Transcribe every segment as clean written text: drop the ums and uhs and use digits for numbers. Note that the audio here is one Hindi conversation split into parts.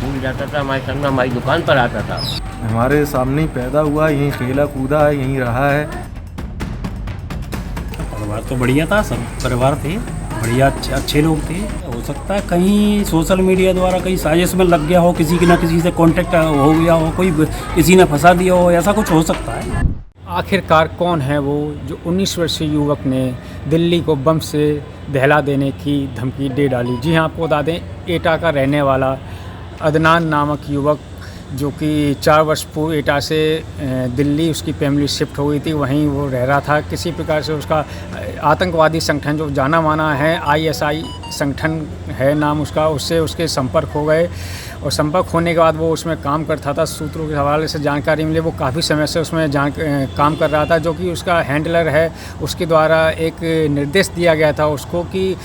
स्कूल जाता था, हमारे संग में हमारी दुकान पर आता था। हमारे सामने ही पैदा हुआ, यहीं खेला कूदा है, यहीं रहा है। परिवार तो बढ़िया था, सब परिवार थे बढ़िया, अच्छे लोग थे। हो सकता है कहीं सोशल मीडिया द्वारा कहीं साजिश में लग गया हो, किसी ना किसी से कांटेक्ट हो गया हो, कोई किसी ने फंसा दिया हो, ऐसा कुछ हो सकता है। आखिरकार कौन है वो जो 19 वर्षीय युवक ने दिल्ली को बम से दहला देने की धमकी दे डाली। जी हाँ, आपको बता दें, एटा का रहने वाला अदनान नामक युवक जो कि 4 वर्ष पूर्व एटा से दिल्ली उसकी फैमिली शिफ्ट हो गई थी, वहीं वो रह रहा था। किसी प्रकार से उसका आतंकवादी संगठन जो जाना माना है, ISI संगठन है नाम उसका, उससे उसके संपर्क हो गए और संपर्क होने के बाद वो उसमें काम करता था। सूत्रों के हवाले से जानकारी मिली, वो काफ़ी समय से उसमें काम कर रहा था। जो कि उसका हैंडलर है, उसके द्वारा एक निर्देश दिया गया था उसको कि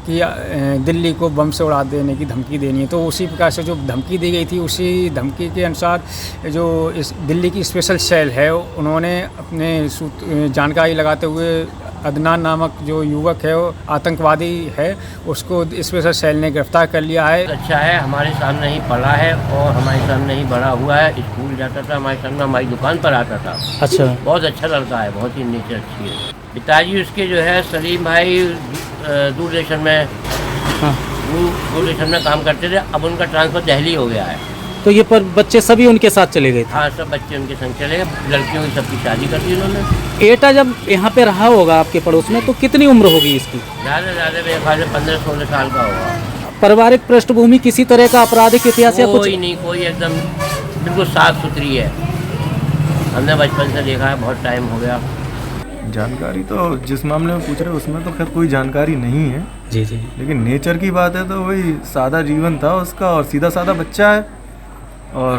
दिल्ली को बम से उड़ा देने की धमकी देनी है। तो उसी प्रकार से जो धमकी दी गई थी, उसी धमकी के अनुसार जो इस दिल्ली की स्पेशल सेल है, उन्होंने अपने जानकारी लगाते हुए अदनान नामक जो युवक है, वो आतंकवादी है, उसको स्पेशल सेल ने गिरफ्तार कर लिया है। अच्छा है, हमारे सामने ही पढ़ा है और हमारे सामने ही बड़ा हुआ है। स्कूल जाता था, हमारे संग में हमारी दुकान पर आता था। अच्छा, बहुत अच्छा लड़का है, बहुत ही नेचर अच्छी है। पिताजी उसके जो है सलीम भाई दूरदर्शन में दूरदर्शन में काम करते थे। अब उनका ट्रांसफ़र दिल्ली हो गया है। तो ये पर बच्चे सभी उनके साथ चले गए थे? हाँ, सब बच्चे उनके संग चले गए। लड़कियों की सबकी शादी कर दी उन्होंने। एटा जब यहाँ पे रहा होगा आपके पड़ोस में, तो कितनी उम्र होगी इसकी? ज़्यादा मेरे ख्याल से 15-16 साल का होगा। पारिवारिक पृष्ठभूमि किसी तरह का आपराधिक इतिहास या कुछ? कोई नहीं, कोई एकदम बिल्कुल साफ सुथरी है। हमने बचपन से देखा है, बहुत टाइम हो गया। जानकारी तो जिस मामले में पूछ रहे हो उसमें तो खैर कोई जानकारी नहीं है जी जी। लेकिन नेचर की बात है तो वही सादा जीवन था उसका और सीधा साधा बच्चा है और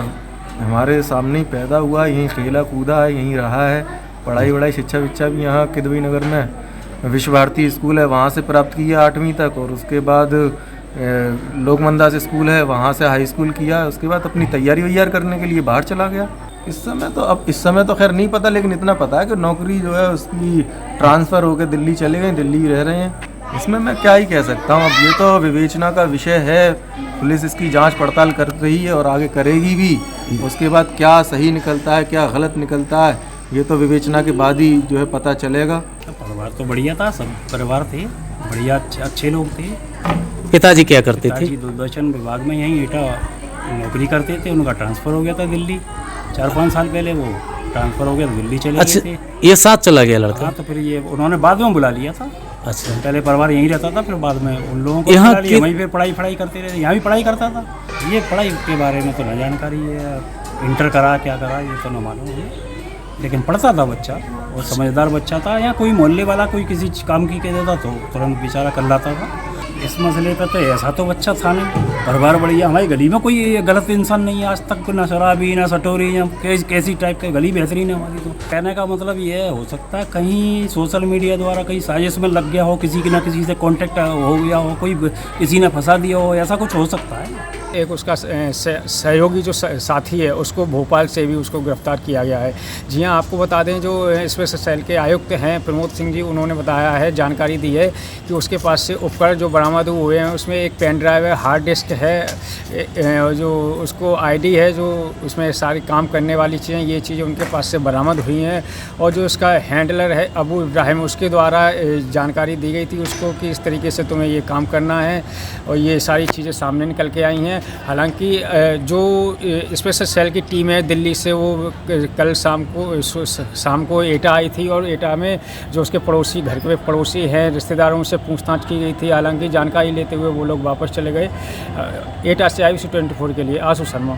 हमारे सामने ही पैदा हुआ, यहीं खेला कूदा है, यहीं रहा है। पढ़ाई वढ़ाई शिक्षा विक्षा भी यहाँ किदवई नगर में विश्व भारती स्कूल है, वहाँ से प्राप्त किया 8वीं तक। और उसके बाद लोकमंदा से स्कूल है, वहाँ से हाई स्कूल किया। उसके बाद अपनी तैयारी वैयार करने के लिए बाहर चला गया। इस समय तो खैर नहीं पता, लेकिन इतना पता है कि नौकरी जो है उसकी ट्रांसफ़र होकर दिल्ली चले गए, दिल्ली रह रहे हैं। इसमें मैं क्या ही कह सकता हूँ, अब ये तो विवेचना का विषय है। पुलिस इसकी जांच पड़ताल कर रही है और आगे करेगी भी। उसके बाद क्या सही निकलता है, क्या गलत निकलता है, ये तो विवेचना के बाद ही जो है पता चलेगा। परिवार तो बढ़िया था, सब परिवार थे बढ़िया, अच्छे लोग थे। पिताजी क्या करते थे? दूरदर्शन विभाग में यहीं एटा नौकरी करते थे। उनका ट्रांसफ़र हो गया था दिल्ली 4-5 साल पहले, वो ट्रांसफ़र हो गया तो दिल्ली चले गए थे। ये साथ चला गया लड़का? हाँ, तो फिर ये उन्होंने बाद में बुला लिया था। अच्छा, पहले परिवार यहीं रहता था, फिर बाद में उन लोगों को यहाँ बुला लिया। वहीं पे पढ़ाई करते रहे, यहाँ भी पढ़ाई करता था। ये पढ़ाई के बारे में तो न जानकारी है, इंटर करा क्या करा ये तो न मालूम है, लेकिन पढ़ता था बच्चा और समझदार बच्चा था। या कोई मोहल्ले वाला कोई किसी काम की कह देता तो तुरंत बेचारा कर लाता था। इस मसले पर तो ऐसा तो बच्चा था नहीं। परिवार बढ़िया, हमारी गली में कोई गलत इंसान नहीं है आज तक, ना शराबी ना सटोरी या कैसी टाइप का। गली बेहतरीन है हमारी। तो कहने का मतलब ये हो सकता है कहीं सोशल मीडिया द्वारा कहीं साजिश में लग गया हो, किसी ना किसी से कांटेक्ट हो गया हो, कोई किसी ने फंसा दिया हो, ऐसा कुछ हो सकता है। एक उसका सहयोगी जो साथी है, उसको भोपाल से भी उसको गिरफ्तार किया गया है। जी हाँ, आपको बता दें, जो स्पेशल सेल के आयुक्त हैं प्रमोद सिंह जी, उन्होंने बताया है, जानकारी दी है कि उसके पास से उपकरण जो बरामद हुए हैं उसमें एक पेन ड्राइव है, हार्ड डिस्क है, जो उसको ID है, जो उसमें सारी काम करने वाली चीज़ें, ये चीज़ें उनके पास से बरामद हुई हैं। और जो उसका हैंडलर है अबू इब्राहिम, उसके द्वारा जानकारी दी गई थी उसको कि इस तरीके से तुम्हें ये काम करना है, और ये सारी चीज़ें सामने निकल के आई हैं। हालांकि जो स्पेशल सेल की टीम है दिल्ली से, वो कल शाम को एटा आई थी और एटा में जो उसके पड़ोसी, घर के पड़ोसी हैं, रिश्तेदारों से पूछताछ की गई थी। हालांकि जानकारी लेते हुए वो लोग वापस चले गए। एटा से IBC 24 के लिए आशु शर्मा।